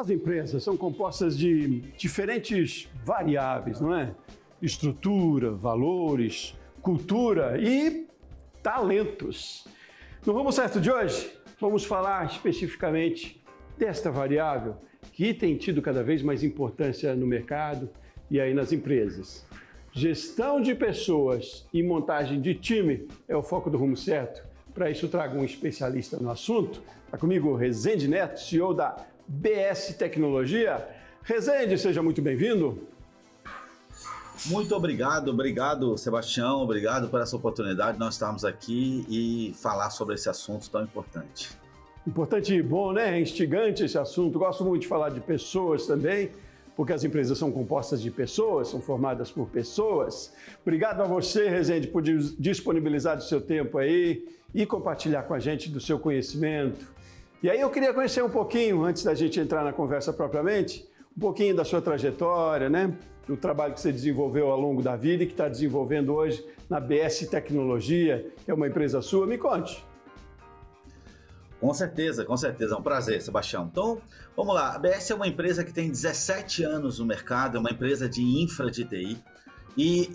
As empresas são compostas de diferentes variáveis, não é? Estrutura, valores, cultura e talentos. No Rumo Certo de hoje, vamos falar especificamente desta variável que tem tido cada vez mais importância no mercado e aí nas empresas. Gestão de pessoas e montagem de time é o foco do Rumo Certo. Para isso, trago um especialista no assunto. Está comigo o Rezende Neto, CEO da BS Tecnologia. Rezende, seja muito bem-vindo. Muito obrigado, Sebastião. Obrigado por essa oportunidade de nós estarmos aqui e falar sobre esse assunto tão importante. Importante e bom, né? É instigante esse assunto. Gosto muito de falar de pessoas também, porque as empresas são compostas de pessoas, são formadas por pessoas. Obrigado a você, Rezende, por disponibilizar o seu tempo aí e compartilhar com a gente do seu conhecimento. E aí eu queria conhecer um pouquinho, antes da gente entrar na conversa propriamente, um pouquinho da sua trajetória, né? Do trabalho que você desenvolveu ao longo da vida e que está desenvolvendo hoje na BS Tecnologia, que é uma empresa sua. Me conte. Com certeza, é um prazer, Sebastião. Então, vamos lá. A BS é uma empresa que tem 17 anos no mercado, é uma empresa de infra de TI. E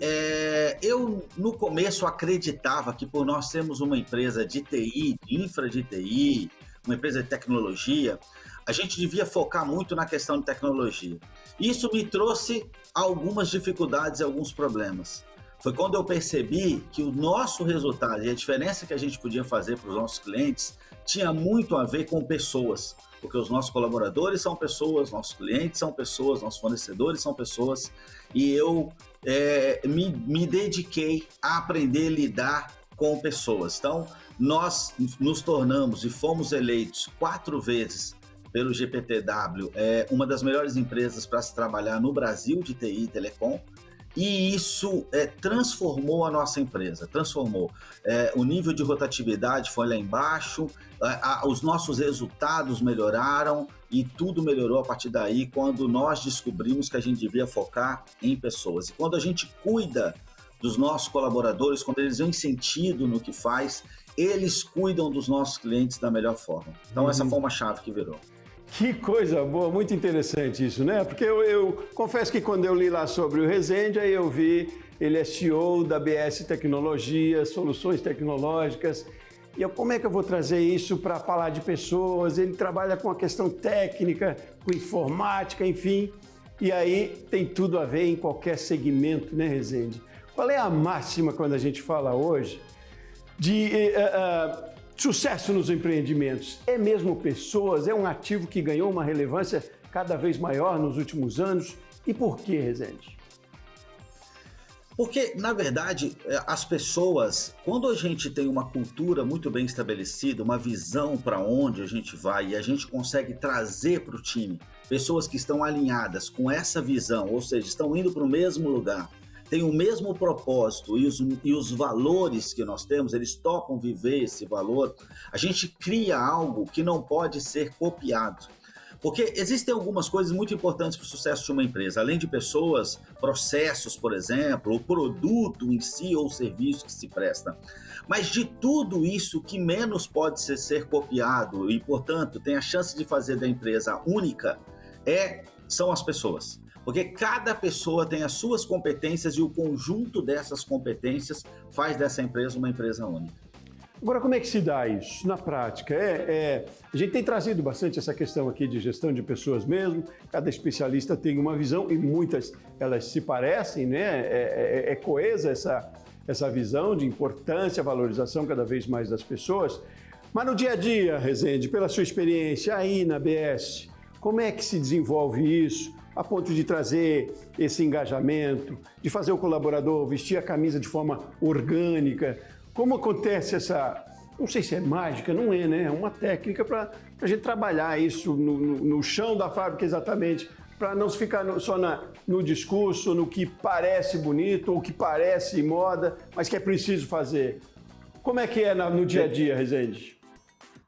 eu, no começo, acreditava que por nós sermos uma empresa de TI, de infra de TI, uma empresa de tecnologia, a gente devia focar muito na questão de tecnologia. Isso me trouxe algumas dificuldades e alguns problemas. Foi quando eu percebi que o nosso resultado e a diferença que a gente podia fazer para os nossos clientes tinha muito a ver com pessoas, porque os nossos colaboradores são pessoas, nossos clientes são pessoas, nossos fornecedores são pessoas, e eu me dediquei a aprender a lidar com pessoas. Então, nós nos tornamos e fomos eleitos 4 vezes pelo GPTW, uma das melhores empresas para se trabalhar no Brasil de TI e Telecom, e isso transformou a nossa empresa, transformou. O nível de rotatividade foi lá embaixo, os nossos resultados melhoraram e tudo melhorou a partir daí quando nós descobrimos que a gente devia focar em pessoas. E quando a gente cuida dos nossos colaboradores, quando eles veem sentido no que faz, eles cuidam dos nossos clientes da melhor forma. Então essa foi uma chave que virou. Que coisa boa, muito interessante isso, né? Porque eu confesso que quando eu li lá sobre o Rezende, aí eu vi, ele é CEO da BS Tecnologia, Soluções Tecnológicas. E como é que eu vou trazer isso para falar de pessoas? Ele trabalha com a questão técnica, com informática, enfim. E aí tem tudo a ver em qualquer segmento, né, Rezende? Qual é a máxima quando a gente fala hoje de sucesso nos empreendimentos? É mesmo pessoas? É um ativo que ganhou uma relevância cada vez maior nos últimos anos? E por que, Rezende? Porque, na verdade, as pessoas, quando a gente tem uma cultura muito bem estabelecida, uma visão para onde a gente vai e a gente consegue trazer para o time pessoas que estão alinhadas com essa visão, ou seja, estão indo para o mesmo lugar, têm o mesmo propósito e os valores que nós temos, eles topam viver esse valor, a gente cria algo que não pode ser copiado. Porque existem algumas coisas muito importantes para o sucesso de uma empresa, além de pessoas, processos, por exemplo, o produto em si ou o serviço que se presta. Mas de tudo isso, que menos pode ser copiado e, portanto, tem a chance de fazer da empresa única, são as pessoas. Porque cada pessoa tem as suas competências e o conjunto dessas competências faz dessa empresa uma empresa única. Agora, como é que se dá isso na prática? A gente tem trazido bastante essa questão aqui de gestão de pessoas mesmo, cada especialista tem uma visão e muitas elas se parecem, né? É coesa essa visão de importância, valorização cada vez mais das pessoas. Mas no dia a dia, Rezende, pela sua experiência aí na BS, como é que se desenvolve isso a ponto de trazer esse engajamento, de fazer o colaborador vestir a camisa de forma orgânica? Como acontece essa, não sei se é mágica, não é, né? É uma técnica para a gente trabalhar isso no chão da fábrica exatamente, para não ficar só no discurso, no que parece bonito ou que parece moda, mas que é preciso fazer. Como é que é no dia a dia, Rezende?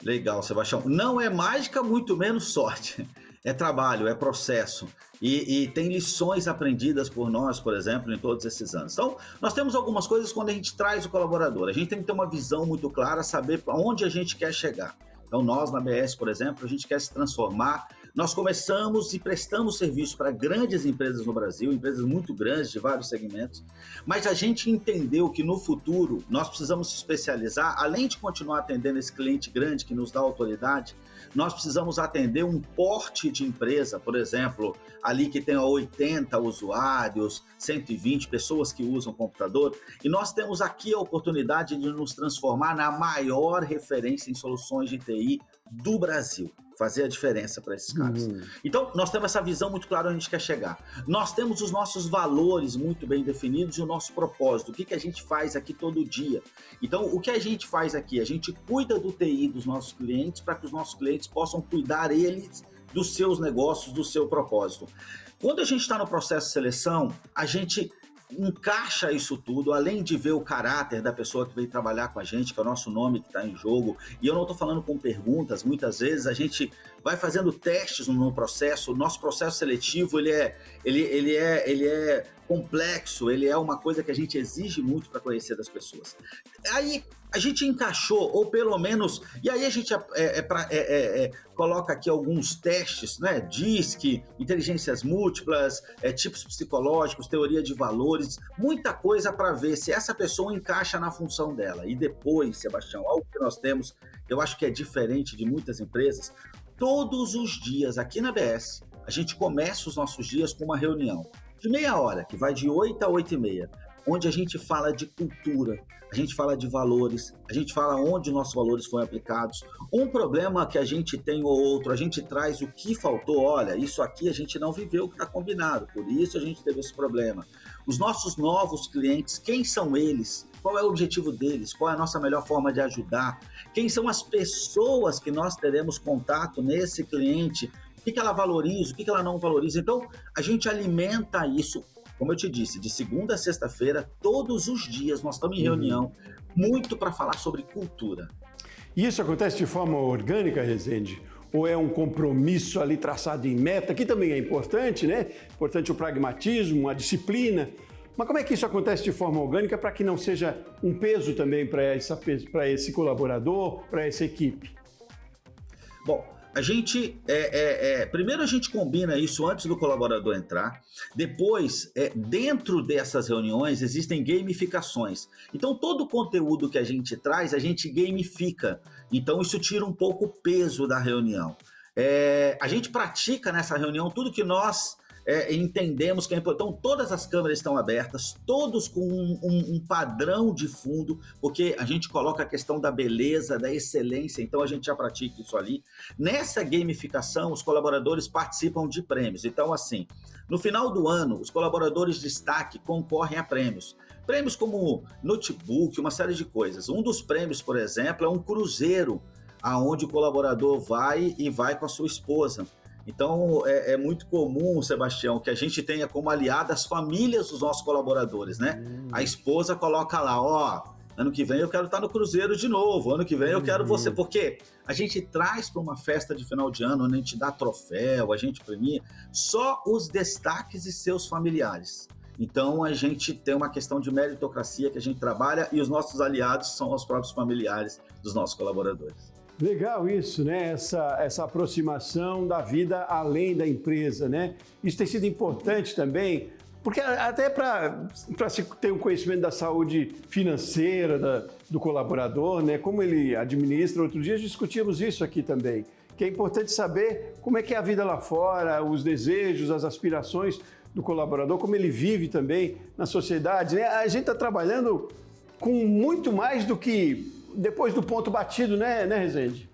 Legal, Sebastião. Não é mágica, muito menos sorte. É trabalho, é processo. E tem lições aprendidas por nós, por exemplo, em todos esses anos. Então, nós temos algumas coisas quando a gente traz o colaborador. A gente tem que ter uma visão muito clara, saber para onde a gente quer chegar. Então, nós na BS, por exemplo, a gente quer se transformar nós começamos e prestamos serviço para grandes empresas no Brasil, empresas muito grandes de vários segmentos, mas a gente entendeu que no futuro nós precisamos se especializar, além de continuar atendendo esse cliente grande que nos dá autoridade, nós precisamos atender um porte de empresa, por exemplo, ali que tem 80 usuários, 120 pessoas que usam computador, e nós temos aqui a oportunidade de nos transformar na maior referência em soluções de TI do Brasil, fazer a diferença para esses caras. Então, nós temos essa visão muito clara onde a gente quer chegar. Nós temos os nossos valores muito bem definidos e o nosso propósito, o que a gente faz aqui todo dia. Então, o que a gente faz aqui? A gente cuida do TI dos nossos clientes para que os nossos clientes possam cuidar eles dos seus negócios, do seu propósito. Quando a gente está no processo de seleção, a gente encaixa isso tudo, além de ver o caráter da pessoa que veio trabalhar com a gente, que é o nosso nome que está em jogo, e eu não estou falando com perguntas, muitas vezes a gente vai fazendo testes no processo, o nosso processo seletivo ele é complexo, ele é uma coisa que a gente exige muito para conhecer das pessoas. Aí a gente encaixou, ou pelo menos, e aí a gente coloca aqui alguns testes, né? DISC, inteligências múltiplas, tipos psicológicos, teoria de valores, muita coisa para ver se essa pessoa encaixa na função dela. E depois, Sebastião, algo que nós temos, eu acho que é diferente de muitas empresas, todos os dias aqui na BS, a gente começa os nossos dias com uma reunião de meia hora, que vai de 8 a 8h30, onde a gente fala de cultura, a gente fala de valores, a gente fala onde nossos valores foram aplicados. Um problema que a gente tem ou outro, a gente traz o que faltou, olha, isso aqui a gente não viveu o que está combinado, por isso a gente teve esse problema. Os nossos novos clientes, quem são eles? Qual é o objetivo deles? Qual é a nossa melhor forma de ajudar? Quem são as pessoas que nós teremos contato nesse cliente? O que ela valoriza, o que ela não valoriza? Então, a gente alimenta isso, como eu te disse, de segunda a sexta-feira, todos os dias nós estamos em reunião, muito para falar sobre cultura. E isso acontece de forma orgânica, Rezende? Ou é um compromisso ali traçado em meta, que também é importante, né? Importante o pragmatismo, a disciplina. Mas como é que isso acontece de forma orgânica para que não seja um peso também para esse colaborador, para essa equipe? Bom, a gente, primeiro a gente combina isso antes do colaborador entrar, depois, dentro dessas reuniões, existem gamificações. Então, todo o conteúdo que a gente traz, a gente gamifica. Então, isso tira um pouco o peso da reunião. A gente pratica nessa reunião tudo que nós entendemos que é importante. Então, todas as câmeras estão abertas, todos com um padrão de fundo, porque a gente coloca a questão da beleza, da excelência, então a gente já pratica isso ali. Nessa gamificação, os colaboradores participam de prêmios. Então, assim, no final do ano, os colaboradores de destaque concorrem a prêmios. Prêmios como notebook, uma série de coisas. Um dos prêmios, por exemplo, é um cruzeiro, aonde o colaborador vai com a sua esposa. Então, é muito comum, Sebastião, que a gente tenha como aliada as famílias dos nossos colaboradores, né? A esposa coloca lá, ano que vem eu quero estar no cruzeiro de novo, ano que vem eu quero você, porque a gente traz para uma festa de final de ano, onde a gente dá troféu, a gente premia, só os destaques e seus familiares. Então, a gente tem uma questão de meritocracia que a gente trabalha e os nossos aliados são os próprios familiares dos nossos colaboradores. Legal isso, né? Essa aproximação da vida além da empresa, né? Isso tem sido importante também, porque até para se ter um conhecimento da saúde financeira do colaborador, né? Como ele administra. Outro dia discutimos isso aqui também, que é importante saber como é que é a vida lá fora, os desejos, as aspirações do colaborador, como ele vive também na sociedade, né? A gente está trabalhando com muito mais do que depois do ponto batido, né, Rezende?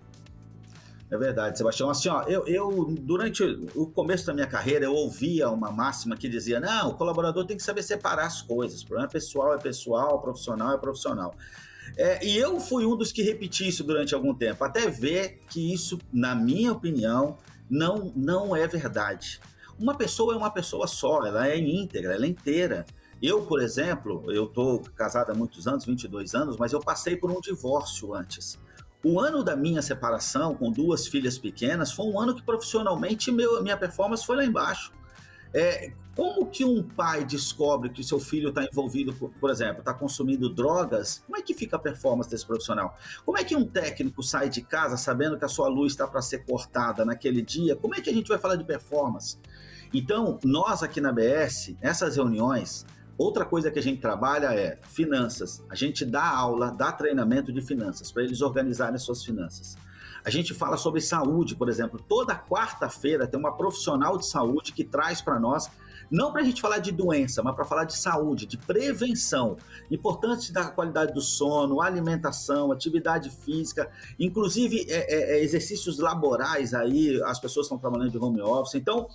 É verdade, Sebastião. Assim, eu durante o começo da minha carreira, eu ouvia uma máxima que dizia, não, o colaborador tem que saber separar as coisas. O problema pessoal é pessoal, o profissional é profissional. E eu fui um dos que repeti isso durante algum tempo, até ver que isso, na minha opinião, não é verdade. Uma pessoa é uma pessoa só, ela é íntegra, ela é inteira. Eu, por exemplo, eu estou casado há muitos anos, 22 anos, mas eu passei por um divórcio antes. O ano da minha separação, com 2 filhas pequenas, foi um ano que profissionalmente minha performance foi lá embaixo. Como que um pai descobre que seu filho está envolvido, por exemplo, está consumindo drogas? Como é que fica a performance desse profissional? Como é que um técnico sai de casa sabendo que a sua luz está para ser cortada naquele dia? Como é que a gente vai falar de performance? Então, nós aqui na ABS, essas reuniões, outra coisa que a gente trabalha é finanças. A gente dá aula, dá treinamento de finanças, para eles organizarem suas finanças. A gente fala sobre saúde, por exemplo. Toda quarta-feira tem uma profissional de saúde que traz para nós, não para a gente falar de doença, mas para falar de saúde, de prevenção. Importante da qualidade do sono, alimentação, atividade física, inclusive exercícios laborais aí, as pessoas estão trabalhando de home office. Então,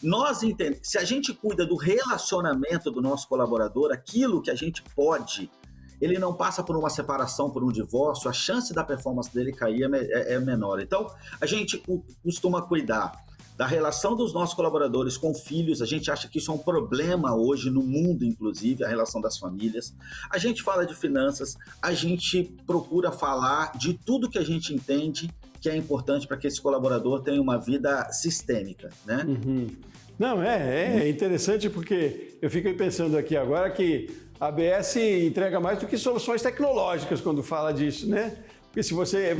nós entendemos, se a gente cuida do relacionamento do nosso colaborador, aquilo que a gente pode, ele não passa por uma separação, por um divórcio, a chance da performance dele cair é menor. Então, a gente costuma cuidar da relação dos nossos colaboradores com filhos. A gente acha que isso é um problema hoje no mundo, inclusive, a relação das famílias. A gente fala de finanças, a gente procura falar de tudo que a gente entende que é importante para que esse colaborador tenha uma vida sistêmica, né? Uhum. Não, é interessante porque eu fiquei pensando aqui agora que a ABS entrega mais do que soluções tecnológicas quando fala disso, né? Porque se você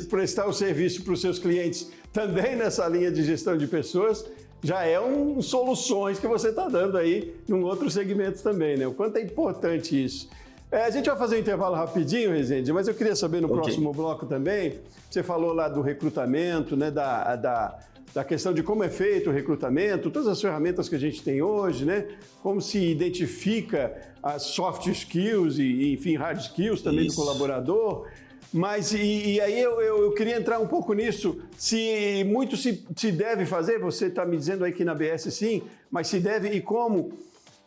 prestar o serviço para os seus clientes também nessa linha de gestão de pessoas, já é soluções que você está dando aí num outro segmento também, né? O quanto é importante isso. A gente vai fazer um intervalo rapidinho, Rezende, mas eu queria saber no próximo bloco também, você falou lá do recrutamento, né? Da questão de como é feito o recrutamento, todas as ferramentas que a gente tem hoje, né? Como se identifica as soft skills e enfim, hard skills também do colaborador. Mas e aí eu queria entrar um pouco nisso, se muito se deve fazer, você está me dizendo aí que na ABS sim, mas se deve e como?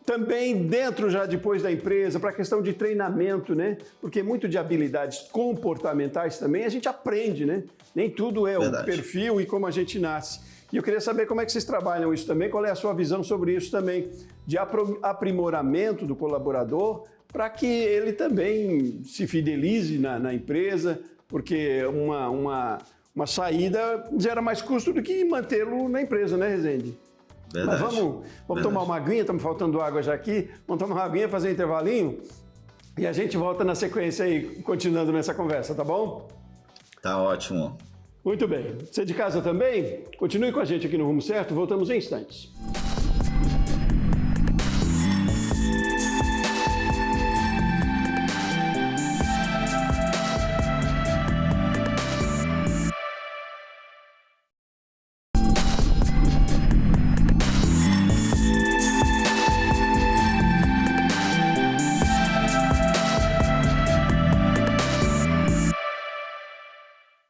Também dentro já depois da empresa, para a questão de treinamento, né? Porque muito de habilidades comportamentais também a gente aprende, né? Nem tudo é o perfil e como a gente nasce. E eu queria saber como é que vocês trabalham isso também, qual é a sua visão sobre isso também, de aprimoramento do colaborador, para que ele também se fidelize na empresa, porque uma saída gera mais custo do que mantê-lo na empresa, né, Rezende? Verdade. Mas vamos tomar uma aguinha, estamos faltando água já aqui, vamos tomar uma aguinha, fazer um intervalinho e a gente volta na sequência aí, continuando nessa conversa, tá bom? Tá ótimo. Muito bem. Você de casa também? Continue com a gente aqui no Rumo Certo, voltamos em instantes.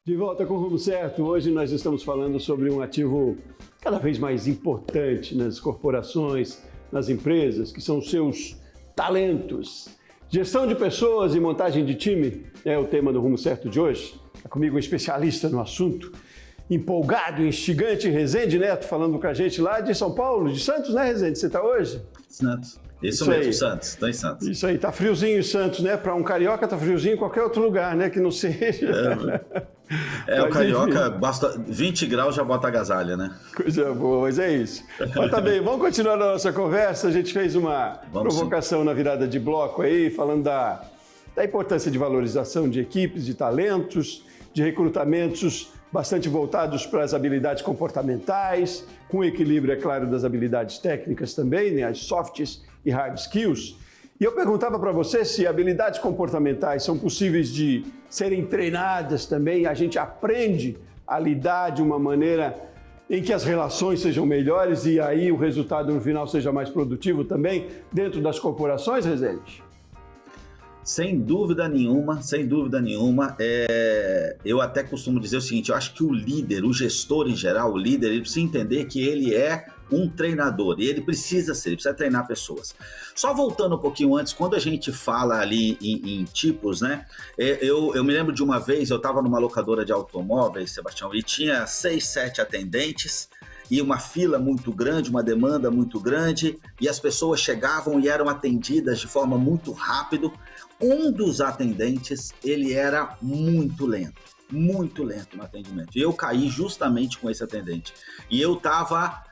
De volta com o Rumo Certo, hoje nós estamos falando sobre um ativo cada vez mais importante nas corporações, nas empresas, que são os seus talentos. Gestão de pessoas e montagem de time é o tema do Rumo Certo de hoje. É comigo um especialista no assunto, empolgado, instigante, Rezende Neto, falando com a gente lá de São Paulo, de Santos, né, Rezende? Você está hoje? Santos. Isso mesmo, aí. Santos, estou em Santos. Isso aí, tá friozinho em Santos, né? Para um carioca tá friozinho em qualquer outro lugar, né? Que não seja. O carioca, basta 20 graus já bota agasalha, né? Coisa boa, mas é isso. Mas tá bem, vamos continuar a nossa conversa. A gente fez uma provocação na virada de bloco aí, falando da importância de valorização de equipes, de talentos, de recrutamentos bastante voltados para as habilidades comportamentais, com equilíbrio, é claro, das habilidades técnicas também, né? As softs e hard skills. E eu perguntava para você se habilidades comportamentais são possíveis de serem treinadas também, a gente aprende a lidar de uma maneira em que as relações sejam melhores e aí o resultado no final seja mais produtivo também dentro das corporações, Rezende? Sem dúvida nenhuma, sem dúvida nenhuma. Eu até costumo dizer o seguinte, eu acho que o líder, o gestor em geral, o líder, ele precisa entender que ele é um treinador e ele precisa treinar pessoas. Só voltando um pouquinho antes, quando a gente fala ali em tipos, né? Eu me lembro de uma vez, eu estava numa locadora de automóveis, Sebastião, e tinha 6, 7 atendentes e uma fila muito grande, uma demanda muito grande, e as pessoas chegavam e eram atendidas de forma muito rápida. Um dos atendentes, ele era muito lento. muito lento no atendimento. E eu caí justamente com esse atendente. E eu estava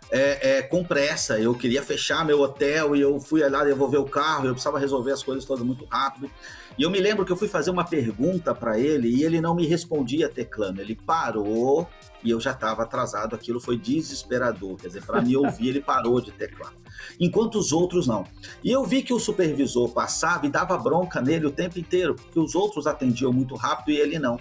com pressa, eu queria fechar meu hotel e eu fui lá devolver o carro, eu precisava resolver as coisas todas muito rápido. E eu me lembro que eu fui fazer uma pergunta para ele e ele não me respondia teclando. Ele parou e eu já estava atrasado. Aquilo foi desesperador. Quer dizer, para me ouvir, ele parou de teclar. Enquanto os outros não. E eu vi que o supervisor passava e dava bronca nele o tempo inteiro, porque os outros atendiam muito rápido e ele não.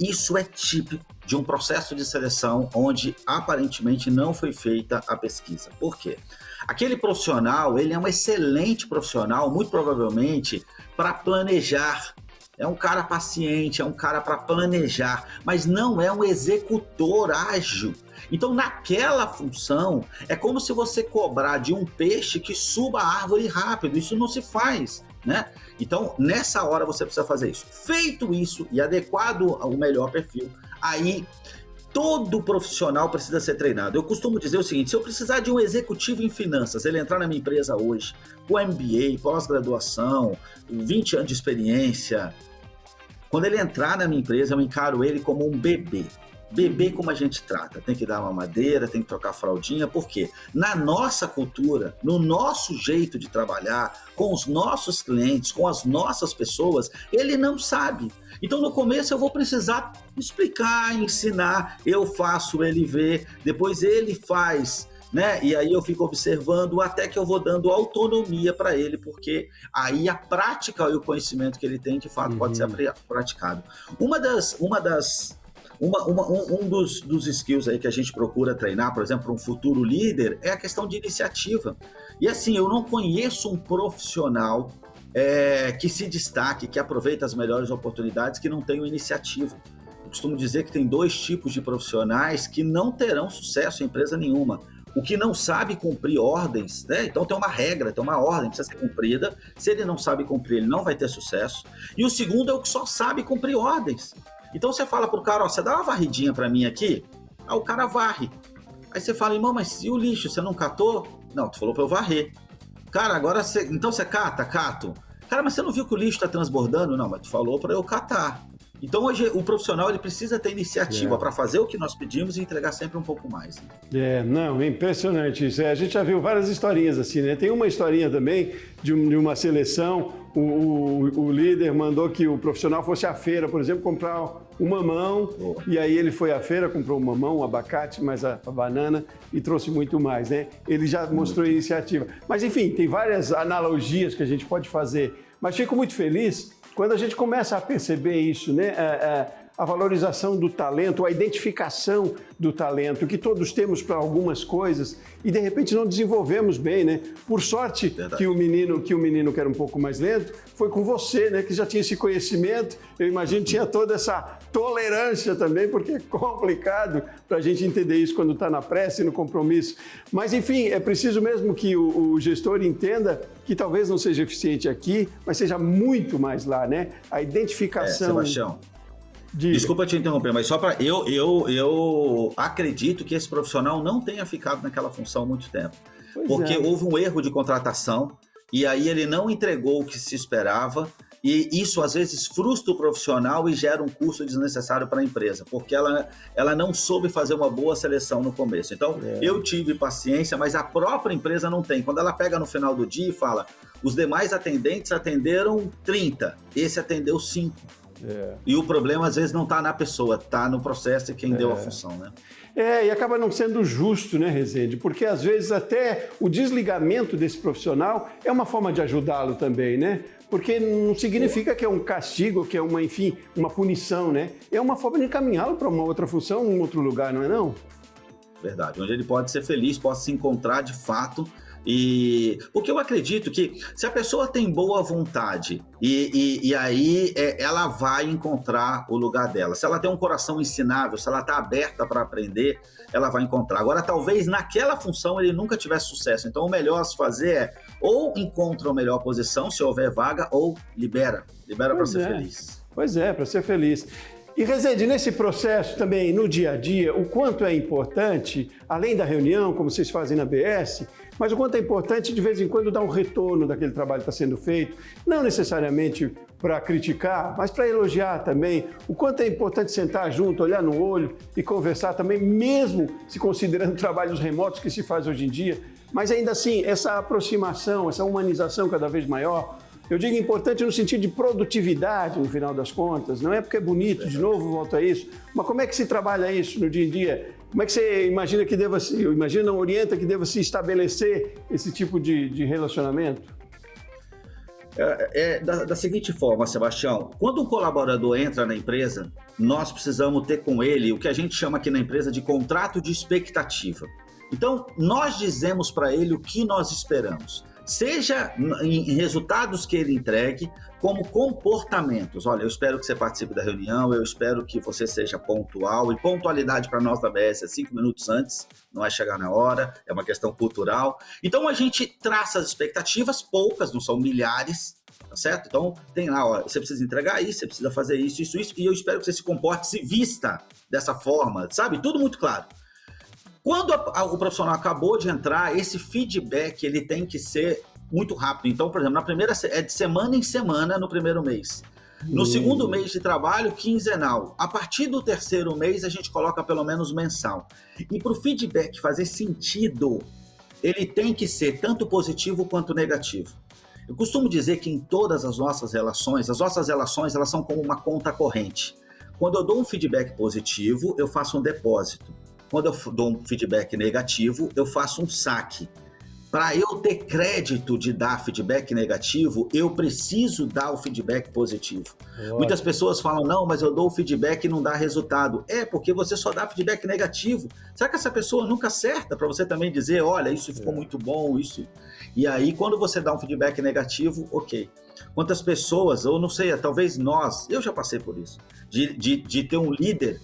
Isso é típico de um processo de seleção onde aparentemente não foi feita a pesquisa. Por quê? Aquele profissional, ele é um excelente profissional, muito provavelmente, para planejar. É um cara paciente, é um cara para planejar, mas não é um executor ágil. Então, naquela função, é como se você cobrar de um peixe que suba a árvore rápido. Isso não se faz, né? Então, nessa hora você precisa fazer isso. Feito isso e adequado ao melhor perfil, aí todo profissional precisa ser treinado. Eu costumo dizer o seguinte, se eu precisar de um executivo em finanças, ele entrar na minha empresa hoje, com MBA, pós-graduação, 20 anos de experiência, quando ele entrar na minha empresa, eu encaro ele como um bebê. Bebê como a gente trata, tem que dar uma mamadeira, tem que trocar fraldinha, porque na nossa cultura, no nosso jeito de trabalhar, com os nossos clientes, com as nossas pessoas, ele não sabe. Então no começo eu vou precisar explicar, ensinar, eu faço, ele vê, depois ele faz, né? E aí eu fico observando até que eu vou dando autonomia para ele, porque aí a prática e o conhecimento que ele tem, de fato, pode ser praticado. Um dos skills aí que a gente procura treinar, por exemplo, para um futuro líder, é a questão de iniciativa. E assim, eu não conheço um profissional que se destaque, que aproveita as melhores oportunidades, que não tenha iniciativa. Eu costumo dizer que tem 2 tipos de profissionais que não terão sucesso em empresa nenhuma. O que não sabe cumprir ordens, né? Então tem uma regra, tem uma ordem, precisa ser cumprida. Se ele não sabe cumprir, ele não vai ter sucesso. E o segundo é o que só sabe cumprir ordens. Então você fala pro cara, ó, você dá uma varridinha para mim aqui? Aí o cara varre. Aí você fala, irmão, mas e o lixo, você não catou? Não, tu falou para eu varrer. Cara, agora você... Então você cata? Cato. Cara, mas você não viu que o lixo tá transbordando? Não, mas tu falou para eu catar. Então hoje o profissional ele precisa ter iniciativa para fazer o que nós pedimos e entregar sempre um pouco mais. Não, é impressionante isso. A gente já viu várias historinhas assim, né? Tem uma historinha também de uma seleção, o líder mandou que o profissional fosse à feira, por exemplo, comprar um mamão, e aí ele foi à feira, comprou um mamão, um abacate, mais a banana e trouxe muito mais, né? Ele já mostrou iniciativa. Mas enfim, tem várias analogias que a gente pode fazer, mas fico muito feliz quando a gente começa a perceber isso, né? A valorização do talento, a identificação do talento, que todos temos para algumas coisas e de repente não desenvolvemos bem, né? Por sorte que o menino que era um pouco mais lento foi com você, né? Que já tinha esse conhecimento, eu imagino tinha toda essa tolerância também, porque é complicado para a gente entender isso quando está na pressa e no compromisso. Mas enfim, é preciso mesmo que o gestor entenda que talvez não seja eficiente aqui, mas seja muito mais lá, né? A identificação... Sebastião. Desculpa te interromper, mas só para eu acredito que esse profissional não tenha ficado naquela função há muito tempo. Porque houve um erro de contratação e aí ele não entregou o que se esperava e isso às vezes frustra o profissional e gera um custo desnecessário para a empresa, porque ela não soube fazer uma boa seleção no começo. Então, eu tive paciência, mas a própria empresa não tem. Quando ela pega no final do dia e fala, os demais atendentes atenderam 30, esse atendeu 5. E o problema às vezes não está na pessoa, está no processo e quem deu a função, né? E acaba não sendo justo, né, Rezende? Porque às vezes até o desligamento desse profissional é uma forma de ajudá-lo também, né? Porque não significa que é um castigo, que é uma punição, né? É uma forma de encaminhá-lo para uma outra função, um outro lugar, não é não? Verdade, onde ele pode ser feliz, pode se encontrar de fato. Porque eu acredito que se a pessoa tem boa vontade e aí ela vai encontrar o lugar dela. Se ela tem um coração ensinável, se ela está aberta para aprender, ela vai encontrar. Agora, talvez naquela função ele nunca tivesse sucesso. Então, o melhor a se fazer é ou encontra a melhor posição, se houver vaga, ou libera para ser feliz. Pois é, para ser feliz. E Rezende, nesse processo também, no dia a dia, o quanto é importante, além da reunião, como vocês fazem na BS, mas o quanto é importante de vez em quando dar um retorno daquele trabalho que está sendo feito, não necessariamente para criticar, mas para elogiar também, o quanto é importante sentar junto, olhar no olho e conversar também, mesmo se considerando trabalhos remotos que se faz hoje em dia, mas ainda assim, essa aproximação, essa humanização cada vez maior. Eu digo importante no sentido de produtividade, no final das contas. Não é porque é bonito, de novo volto a isso, mas como é que se trabalha isso no dia a dia? Como é que você imagina que deva se, orienta que deva se estabelecer esse tipo de relacionamento? Da seguinte forma, Sebastião, quando um colaborador entra na empresa, nós precisamos ter com ele o que a gente chama aqui na empresa de contrato de expectativa. Então, nós dizemos para ele o que nós esperamos. Seja em resultados que ele entregue, como comportamentos. Olha, eu espero que você participe da reunião, eu espero que você seja pontual, e pontualidade para nós da BS é 5 minutos antes, não é chegar na hora, é uma questão cultural. Então a gente traça as expectativas, poucas, não são milhares, tá certo? Então tem lá, ó, você precisa entregar isso, você precisa fazer isso, e eu espero que você se comporte, se vista dessa forma, sabe? Tudo muito claro. Quando o profissional acabou de entrar, esse feedback ele tem que ser muito rápido. Então, por exemplo, na primeira é de semana em semana no primeiro mês. No segundo mês de trabalho, quinzenal. A partir do terceiro mês, a gente coloca pelo menos mensal. E para o feedback fazer sentido, ele tem que ser tanto positivo quanto negativo. Eu costumo dizer que em todas as nossas relações elas são como uma conta corrente. Quando eu dou um feedback positivo, eu faço um depósito. Quando eu dou um feedback negativo, eu faço um saque. Para eu ter crédito de dar feedback negativo, eu preciso dar o feedback positivo. Muitas pessoas falam, não, mas eu dou o feedback e não dá resultado. É porque você só dá feedback negativo. Será que essa pessoa nunca acerta para você também dizer, olha, isso ficou muito bom, isso... E aí, quando você dá um feedback negativo, ok. Quantas pessoas, ou não sei, talvez nós, eu já passei por isso, de ter um líder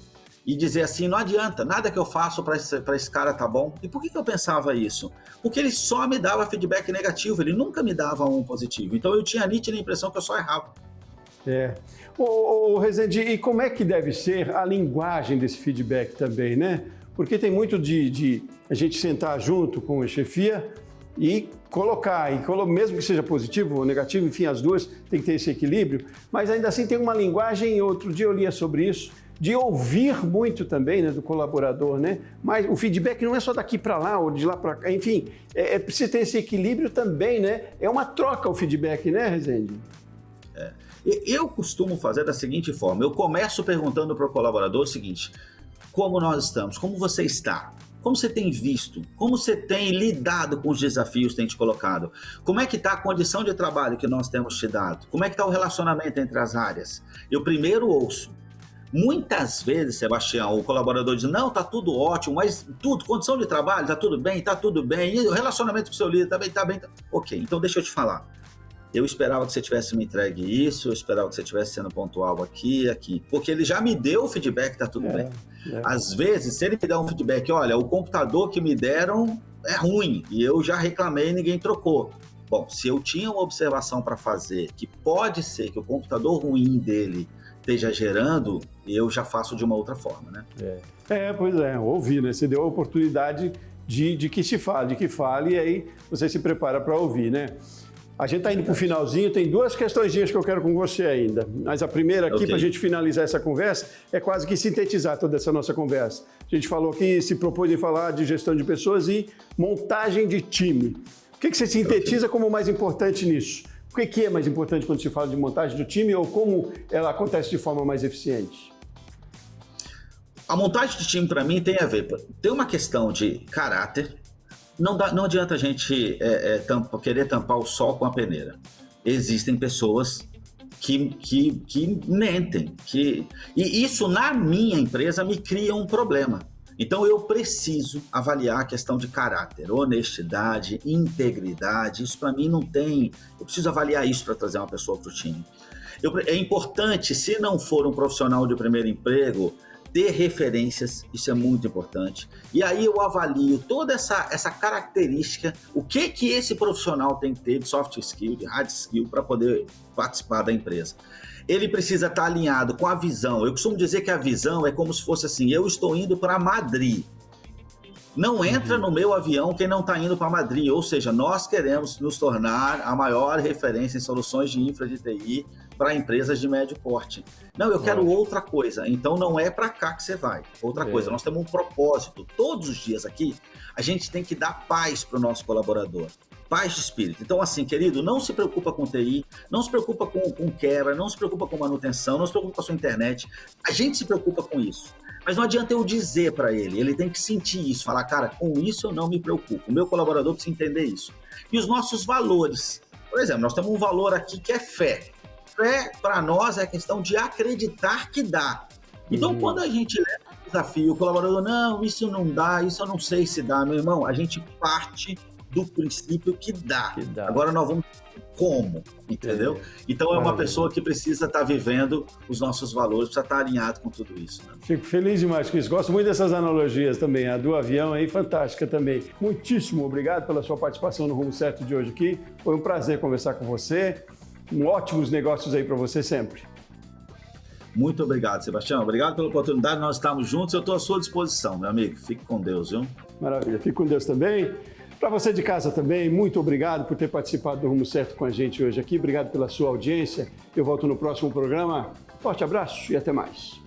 e dizer assim, não adianta, nada que eu faço para esse cara tá bom. E por que eu pensava isso? Porque ele só me dava feedback negativo, ele nunca me dava um positivo. Então eu tinha a nítida impressão que eu só errava. Rezende, e como é que deve ser a linguagem desse feedback também, né? Porque tem muito de a gente sentar junto com a chefia e colocar, mesmo que seja positivo ou negativo, enfim, as duas tem que ter esse equilíbrio, mas ainda assim tem uma linguagem, outro dia eu lia sobre isso, de ouvir muito também, né, do colaborador, né? Mas o feedback não é só daqui para lá ou de lá para cá, enfim, precisa ter esse equilíbrio também, né? É uma troca o feedback, né, Rezende? Eu costumo fazer da seguinte forma, eu começo perguntando para o colaborador o seguinte, como nós estamos, como você está? Como você tem visto? Como você tem lidado com os desafios que tem te colocado? Como é que está a condição de trabalho que nós temos te dado? Como é que está o relacionamento entre as áreas? Eu primeiro ouço. Muitas vezes, Sebastião, o colaborador diz, não, tá tudo ótimo, mas tudo, condição de trabalho, tá tudo bem, e o relacionamento com o seu líder tá bem. Ok, então deixa eu te falar. Eu esperava que você tivesse me entregue isso, eu esperava que você estivesse sendo pontual aqui, porque ele já me deu o feedback, tá tudo bem. Às vezes, se ele me der um feedback, olha, o computador que me deram é ruim, e eu já reclamei e ninguém trocou. Bom, se eu tinha uma observação para fazer, que pode ser que o computador ruim dele esteja gerando, eu já faço de uma outra forma, né? Pois é, ouvir, né? Você deu a oportunidade de que se fale, de que fale, e aí você se prepara para ouvir, né? A gente está indo para o finalzinho, tem duas questõezinhas que eu quero com você ainda. Mas a primeira aqui, para a gente finalizar essa conversa, é quase que sintetizar toda essa nossa conversa. A gente falou que se propôs em falar de gestão de pessoas e montagem de time. O que você sintetiza como mais importante nisso? O que é mais importante quando se fala de montagem do time ou como ela acontece de forma mais eficiente? A montagem de time, para mim, tem a ver. Tem uma questão de caráter. Não adianta a gente querer tampar o sol com a peneira. Existem pessoas que mentem. E isso, na minha empresa, me cria um problema. Então, eu preciso avaliar a questão de caráter, honestidade, integridade. Isso, para mim, não tem... Eu preciso avaliar isso para trazer uma pessoa para o time. É importante, se não for um profissional de primeiro emprego, ter referências, isso é muito importante. E aí eu avalio toda essa característica, o que esse profissional tem que ter de soft skill, de hard skill, para poder participar da empresa. Ele precisa estar alinhado com a visão. Eu costumo dizer que a visão é como se fosse assim, eu estou indo para Madrid. Não entra no meu avião quem não está indo para Madrid, ou seja, nós queremos nos tornar a maior referência em soluções de infra de TI para empresas de médio porte. Não, eu quero outra coisa, então não é para cá que você vai. Outra coisa, nós temos um propósito. Todos os dias aqui, a gente tem que dar paz para o nosso colaborador. Paz de espírito. Então, assim, querido, não se preocupa com TI, não se preocupa com quebra, não se preocupa com manutenção, não se preocupa com a sua internet. A gente se preocupa com isso. Mas não adianta eu dizer para ele tem que sentir isso, falar, cara, com isso eu não me preocupo. O meu colaborador precisa entender isso. E os nossos valores. Por exemplo, nós temos um valor aqui que é fé. Fé, para nós, é a questão de acreditar que dá. Então, quando a gente leva um desafio, o colaborador, não, isso não dá, isso eu não sei se dá, meu irmão, a gente parte do princípio que dá. Agora nós vamos como, entendeu? Então é uma pessoa que precisa estar vivendo os nossos valores, precisa estar alinhado com tudo isso. Né? Fico feliz demais com isso. Gosto muito dessas analogias também. A do avião aí, fantástica também. Muitíssimo obrigado pela sua participação no Rumo Certo de hoje aqui. Foi um prazer conversar com você. Ótimos negócios aí para você sempre. Muito obrigado, Sebastião. Obrigado pela oportunidade. Nós estamos juntos. Eu estou à sua disposição, meu amigo. Fique com Deus, viu? Maravilha. Fique com Deus também. Para você de casa também, muito obrigado por ter participado do Rumo Certo com a gente hoje aqui. Obrigado pela sua audiência. Eu volto no próximo programa. Forte abraço e até mais.